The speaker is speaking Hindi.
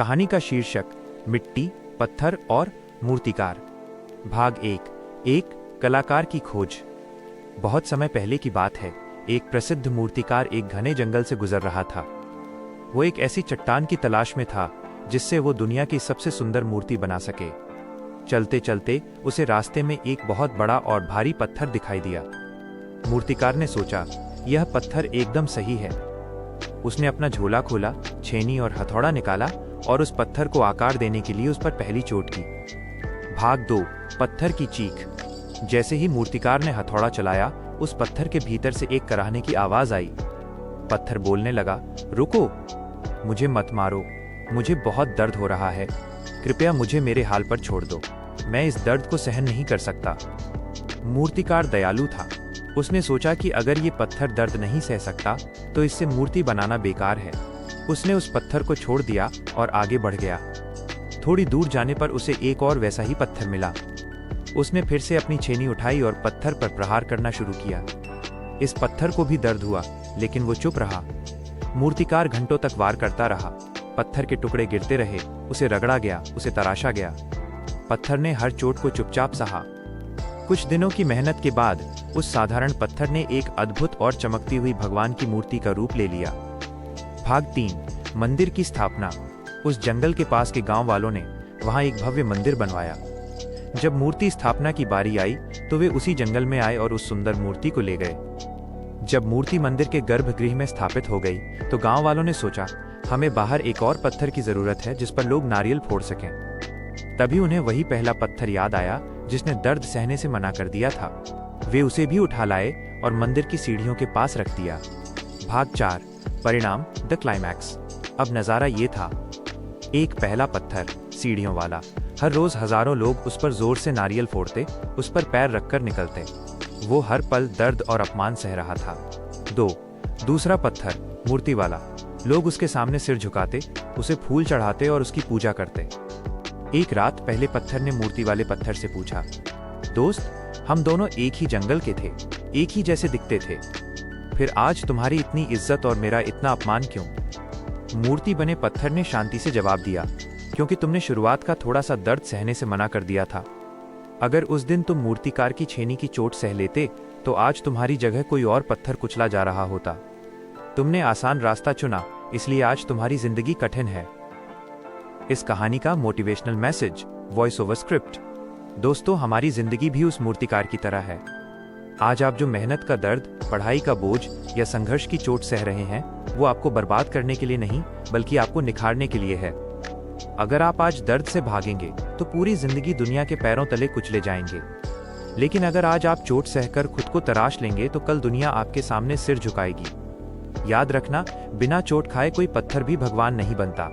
कहानी का शीर्षक मिट्टी, पत्थर और मूर्तिकार। भाग एक कलाकार की खोज। बहुत समय पहले की बात है। एक प्रसिद्ध मूर्तिकार एक घने जंगल से गुजर रहा था। वो एक ऐसी चट्टान की तलाश में था जिससे वो दुनिया की सबसे सुंदर मूर्ति बना सके। चलते चलते उसे रास्ते में एक बहुत बड़ा और भारी पत्थर दिखाई दिया। मूर्तिकार ने सोचा, यह पत्थर एकदम सही है। उसने अपना झोला खोला, छेनी और हथौड़ा निकाला और उस पत्थर को आकार देने के लिए उस पर पहली चोट की। भाग 2, पत्थर की चीख। जैसे ही मूर्तिकार ने हथौड़ा चलाया, उस पत्थर के भीतर से एक कराहने की आवाज आई। पत्थर बोलने लगा, रुको, मुझे मत मारो, मुझे बहुत दर्द हो रहा है, कृपया मुझे मेरे हाल पर छोड़ दो, मैं इस दर्द को सहन नहीं कर सकता। मूर्तिकार दयालु था। उसने सोचा कि अगर ये पत्थर दर्द नहीं सह सकता तो इससे मूर्ति बनाना बेकार है। उसने उस पत्थर को छोड़ दिया और आगे बढ़ गया। थोड़ी दूर जाने पर उसे एक और वैसा ही पत्थर मिला। उसने फिर से अपनी छेनी उठाई और पत्थर पर प्रहार करना शुरू किया। इस पत्थर को भी दर्द हुआ, लेकिन वो चुप रहा। मूर्तिकार घंटों तक वार करता रहा। पत्थर के टुकड़े गिरते रहे, उसे रगड़ा गया, उसे तराशा गया। पत्थर ने हर चोट को चुपचाप सहा। कुछ दिनों की मेहनत के बाद उस साधारण पत्थर ने एक अद्भुत और चमकती हुई भगवान की मूर्ति का रूप ले लिया। भाग 3, मंदिर की स्थापना। उस जंगल के पास के गांव वालों ने वहां एक भव्य मंदिर बनवाया। जब मूर्ति स्थापना की बारी आई तो वे उसी जंगल में आए और उस सुंदर मूर्ति को ले गए। जब मूर्ति मंदिर के गर्भगृह में स्थापित हो गई तो गांव वालों ने सोचा, हमें बाहर एक और पत्थर की जरूरत है जिस पर लोग नारियल फोड़ सकें। तभी उन्हें वही पहला पत्थर याद आया जिसने दर्द सहने से मना कर दिया था। वे उसे भी उठा लाए और मंदिर की सीढ़ियों के पास रख दिया। भाग 4, परिणाम, द क्लाइमैक्स। अब नजारा ये था, एक पहला पत्थर, सीढ़ियों वाला। हर रोज हजारों लोग उस पर जोर से नारियल फोड़ते, उस पर पैर रखकर निकलते। वो हर पल दर्द और अपमान सह रहा था। 2, दूसरा पत्थर, मूर्ति वाला। लोग उसके सामने सिर झुकाते, उसे फूल चढ़ाते और उसकी पूजा करते। एक रात पहले पत्थर ने मूर्ति वाले पत्थर से पूछा, दोस्त, हम दोनों एक ही जंगल के थे, एक ही जैसे दिखते थे, फिर आज तुम्हारी इतनी इज्जत और मेरा इतना अपमान क्यों? मूर्ति बने पत्थर ने शांति से जवाब दिया, क्योंकि तुमने शुरुआत का थोड़ा सा दर्द सहने से मना कर दिया था। अगर उस दिन तुम मूर्तिकार की छेनी की चोट सह लेते तो आज तुम्हारी जगह कोई और पत्थर कुचला जा रहा होता। तुमने आसान रास्ता चुना, इसलिए आज तुम्हारी जिंदगी कठिन है। इस कहानी का motivational message, voice over script. दोस्तों, हमारी जिंदगी भी उस मूर्तिकार की तरह है। आज आप जो मेहनत का दर्द, पढ़ाई का बोझ या संघर्ष की चोट सह रहे हैं, वो आपको बर्बाद करने के लिए नहीं, बल्कि आपको निखारने के लिए है। अगर आप आज दर्द से भागेंगे तो पूरी जिंदगी दुनिया के पैरों तले कुचले जाएंगे। लेकिन अगर आज आप चोट सहकर खुद को तराश लेंगे तो कल दुनिया आपके सामने सिर झुकाएगी। याद रखना, बिना चोट खाए कोई पत्थर भी भगवान नहीं बनता।